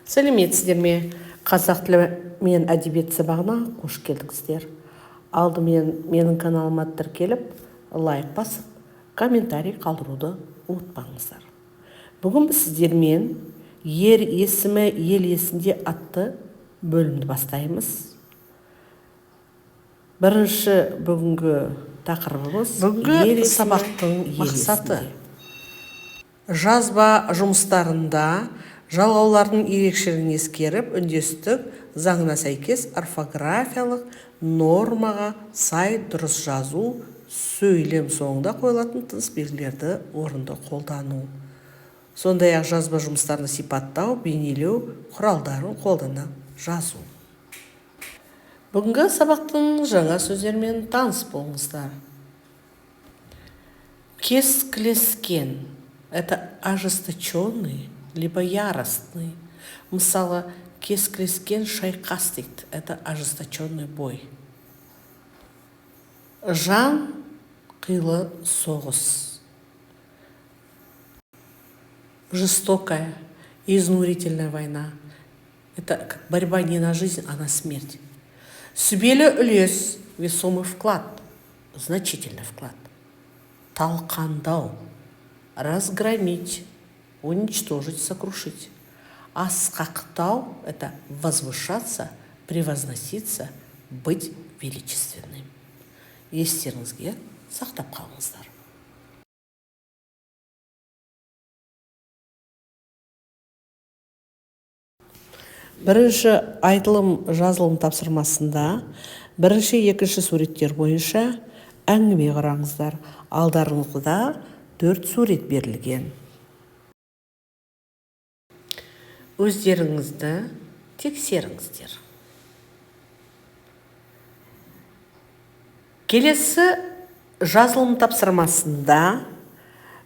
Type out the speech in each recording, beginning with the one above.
Сәлеметсіздер ме? Қазақ тілі мен әдебиет сабағына қош келдіңіздер. Алдымен менің каналыма тіркеліп, лайк басып, комментарий қалдыруды ұмытпаңыздар. Бүгін біз сіздермен ер есімі ел есінде атты бөлімді бастаймыз. Бірінші бүгінгі тақырыбымыз бүгінгі сабақтың мақсаты. Жазба жұмыстарында жалғаулардың ерекшелігін ескеріп, үндестік заңына сәйкес орфографиялық нормаға сай дұрыс жазу, сөйлем соңында қойылатын тыныс белгілерді орынды қолдану. Сондай-ақ жазба жұмыстарын сипаттау, бейнелеу құралдарын қолдана жазу. Бүгінгі сабақтың жаңа сөздермен таныс болыңыздар. Кесклескен – это ожесточенный, либо яростный. Мысалы, кесклескен шайқас дейді. Это ожесточенный бой. Жан қилы соғыс. Жестокая, изнурительная война. Это как борьба не на жизнь, а на смерть. Сүбелі үлес, весомый вклад, значительный вклад. Талқандау, разгромить, уничтожить, сокрушить. Асқақтау – это возвышаться, превозноситься, быть величественным. Естеріңізге сақтап қалыңыздар. Бірінші айтылым жазылым тапсырмасында бірінші, екінші суреттер бойынша әңгіме құраңыздар. Алдарыңызда 4 сурет берілген. Өздеріңізді тексеріңіздер. Келесі жазылым тапсырмасында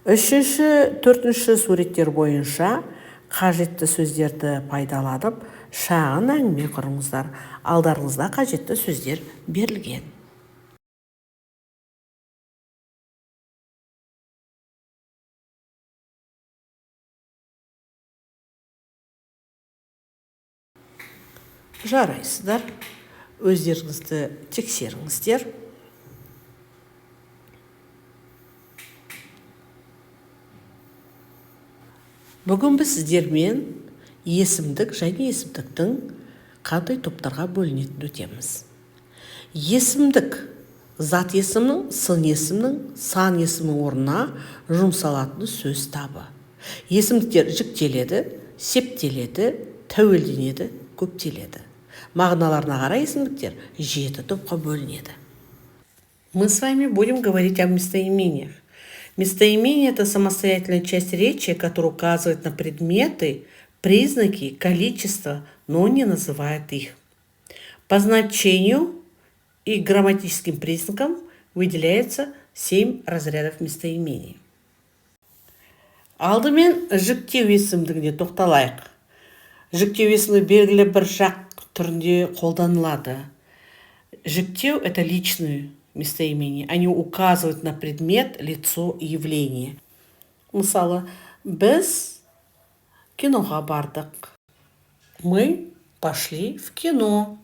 3-ші, 4-ші суреттер бойынша қажетті сөздерді пайдаланып, шағын әңгіме құрыңыздар. Алдарыңызда қажетті сөздер берілген. Жарайсыздар, өздеріңізді тексеріңіздер. Бүгін біз сіздермен есімдік және есімдіктің қандай топтарға бөлінетінін өтеміз. Есімдік зат есімнің, сын есімнің, сан есімнің орнына жұмсалатын сөз табы. Есімдіктер жіктеледі, септеледі, тәуелденеді, көптеледі. Мағыналарына қарай есімдіктер 7 топқа бөлінеді. Мы с вами будем говорить о местоимениях. Местоимение – это самостоятельная часть речи, которая указывает на предметы, признаки, количество, но не называет их. По значению и грамматическим признакам выделяется 7 разрядов местоимений. Алдымен жіктеу есімдігіне тоқталайық. Жіктеу есімі белгілі бір жақ түрінде қолданылады. Жіктеу – это личные местоимения. Они указывают на предмет, лицо и явление. Мысалы, біз киноға бардық. Мы пошли в кино.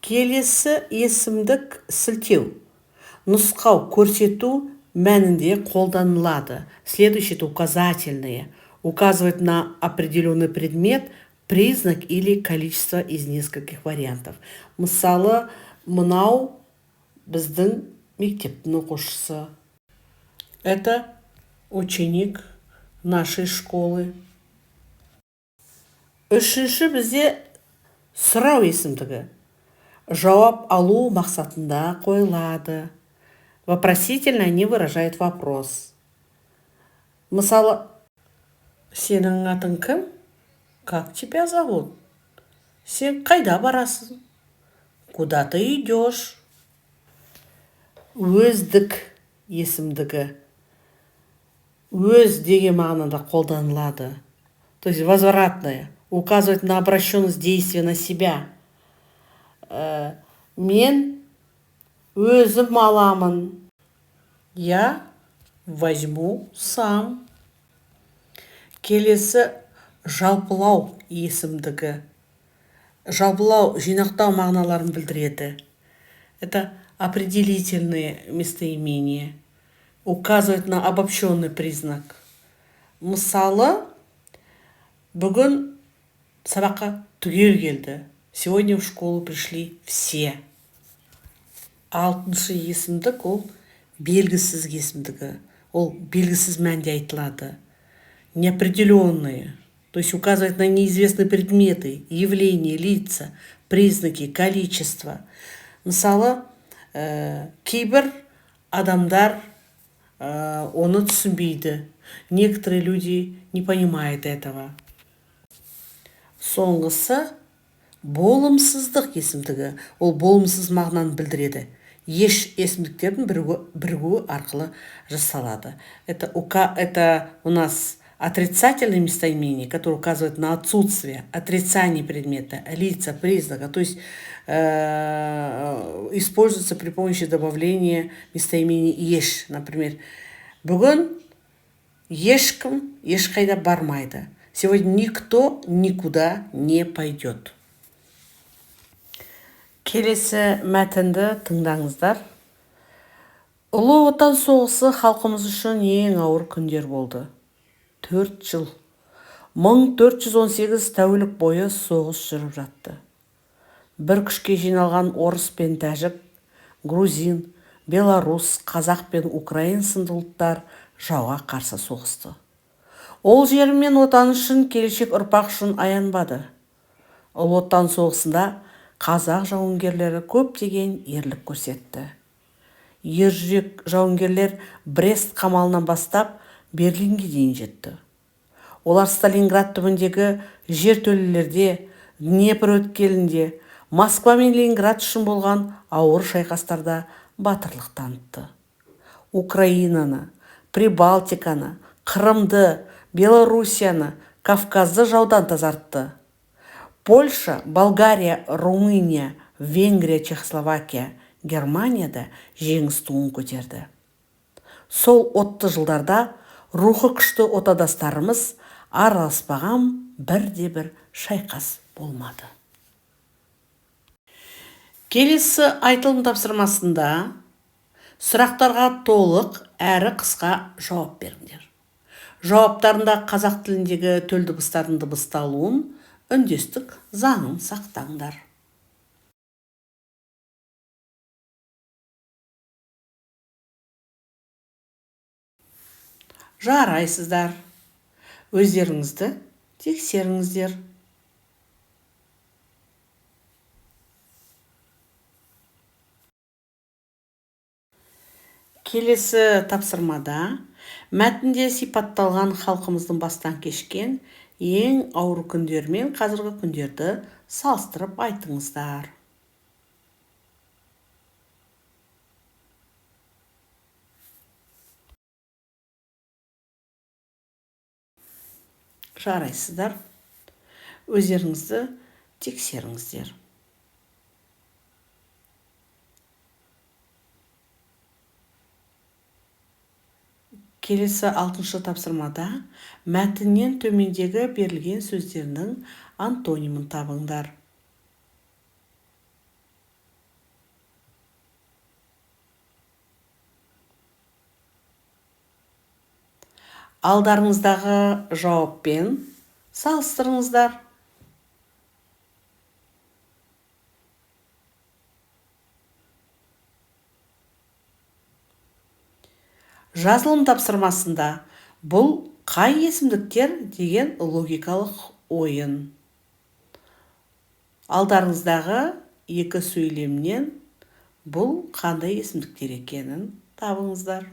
Келесі есімдік сілтеу. Нұсқау, көрсету мәнінде қолданылады. Следующее – это указательные. Указывает на определенный предмет, признак или количество из нескольких вариантов. Мысалы, мынау біздің мектептің оқушысы. Это ученик нашей школы. Үшінші бізде сұрау есімдігі. Жауап алу мақсатында қойылады. Вопросительно они выражают вопрос. Мысалы, сенің атың кім? Как тебя зовут? Сен қайда барасың? Куда ты идешь? Өздік есімдігі. Өз деген мағынада қолданылады. То есть возвратное. Указывает на обращенность действия на себя. Мен өзім аламын. Я возьму сам. Келесі жалпылау есімдігі. Жалпылау, жинақтау мағыналарын білдіреді. Это определительные местоимения. Указывает на обобщенный признак. Мысалы, бүгін сабаққа түгел келді. Сегодня в школу пришли все. Алтыншы есімдік ол белгісіз есімдігі. Ол белгісіз мәнде айтылады. Неопределенные. То есть указывает на неизвестные предметы, явления, лица, признаки, количество. Мысалы, кейбір адамдар оны түсінбейді. Некоторые люди не понимают этого. Соңғысы болымсыздық есімдігі. Ол болымсыз мағынаны білдіреді. Еш есімдіктердің бірігуі арқылы жасалады. Это у нас отрицательные местоимения, которые указывают на отсутствие, отрицание предмета, лица, признака. То есть используется при помощи добавления местоимения еш. Например, бүгін ешкім ешқайда бармайды. Сегодня никто никуда не пойдет. Келесі мәтінді тыңдаңыздар. Ұлы Отан соғысы халқымыз үшін ең ауыр күндер болды. 4 жыл. 1418 тәулік бойы соғыс жүріп жатты. Бір күшке жиналған орыс пен тәжік, грузин, белорус, қазақ пен украин сынды ұлттар жауға қарсы соғысты. Ол жері мен отан үшін, келешек ұрпақ үшін аянбады. Ұлы Отан соғысында қазақ жауынгерлері көптеген ерлік көрсетті. Ержүрек жауынгерлер Брест қамалынан бастап Берлинге дейін жетті. Олар Сталинград түбіндегі жертөлелерде, Днепр өткелінде, Москва мен Ленинград үшін болған ауыр шайқастарда батырлық танытты. Украинаны, Прибалтиканы, Қырымды, Белоруссияны, Кавказды жаудан тазартты. Польша, Болгария, Румыния, Венгрия, Чехословакия, Германияда жеңіс туын көтерді. Сол отты жылдарда рухы күшті отадастарымыз араласпаған бірде-бір шайқас болмады. Келесі айтылым тапсырмасында сұрақтарға толық әрі қысқа жауап беріңдер. Жауаптарында қазақ тіліндегі төл дыбыстардың дыбысталуын, үндестік заңын сақтаңдар. Жарайсыздар. Өздеріңізді тексеріңіздер. Келесі тапсырмада мәтінде сипатталған халқымыздың бастан кешкен ең ауыр күндер мен қазіргі күндерді салыстырып айтыңыздар. Жарайсыздар. Өздеріңізді тексеріңіздер. Келесі 6-шы тапсырмада мәтіннен төмендегі берілген сөздердің антонимін табыңдар. Алдарыңыздағы жауаппен салыстырыңыздар. Жазылым тапсырмасында бұл қай есімдіктер деген логикалық ойын. Алдарыңыздағы екі сөйлемнен бұл қандай есімдіктер екенін табыңыздар.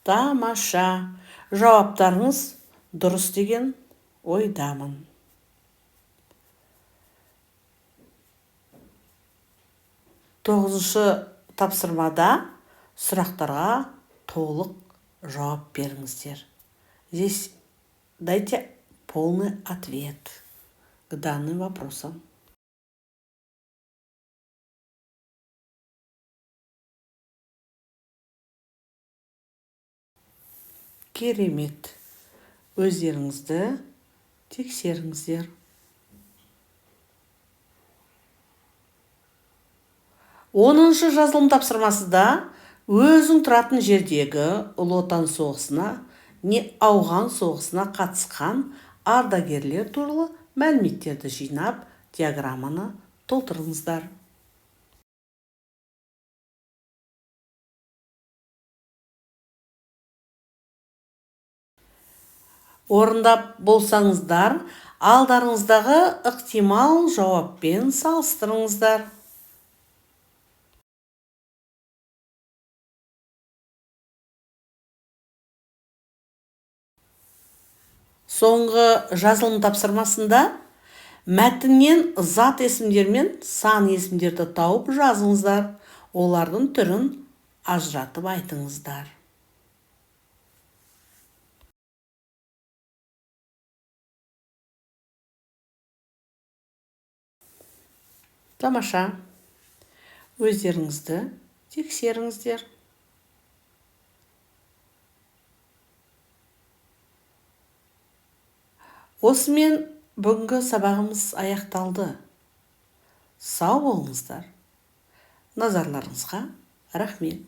Тамаша. Жауаптарыңыз дұрыс деген ойдамын. 9-шы тапсырмада сұрақтарға толық жауап беріңіздер. Здесь дайте полный ответ к данным вопросам. Керемет. Өздеріңізді тексеріңіздер. 10-шы жазылым тапсырмасында өзің тұратын жердегі Ұлы Отан соғысына не ауған соғысына қатысқан ардагерлер туралы мәліметтерді жинап, диаграмманы толтырыңыздар. Орындап болсаңыздар, алдарыңыздағы ықтимал жауаппен салыстырыңыздар. Соңғы жазылым тапсырмасында мәтіннен зат есімдер мен сан есімдерді тауып жазыңыздар. Олардың түрін ажыратып айтыңыздар. Тамаша. Өздеріңізді тексеріңіздер. Осымен бүгінгі сабағымыз аяқталды. Сау болыңыздар. Назарларыңызға рахмет.